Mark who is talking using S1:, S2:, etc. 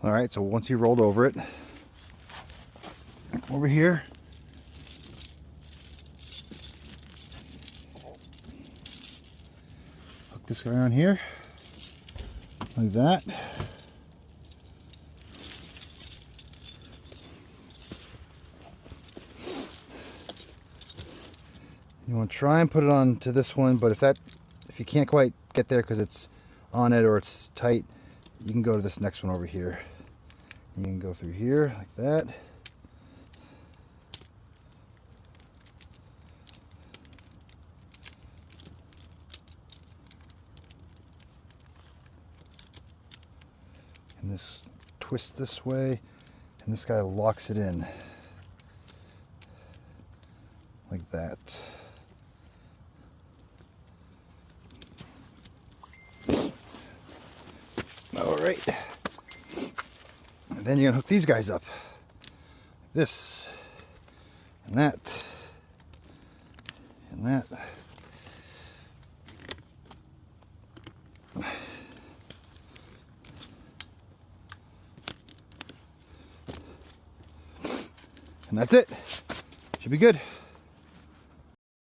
S1: All right, so once you rolled over it, over here, hook this guy on here, like that. You want to try and put it on to this one, but if you can't quite get there because it's on it or it's tight, you can go to this next one over here. You can go through here like that. And this twists this way, and this guy locks it in like that. All right. And then you're gonna hook these guys up. This and that and that. And that's it. Should be good.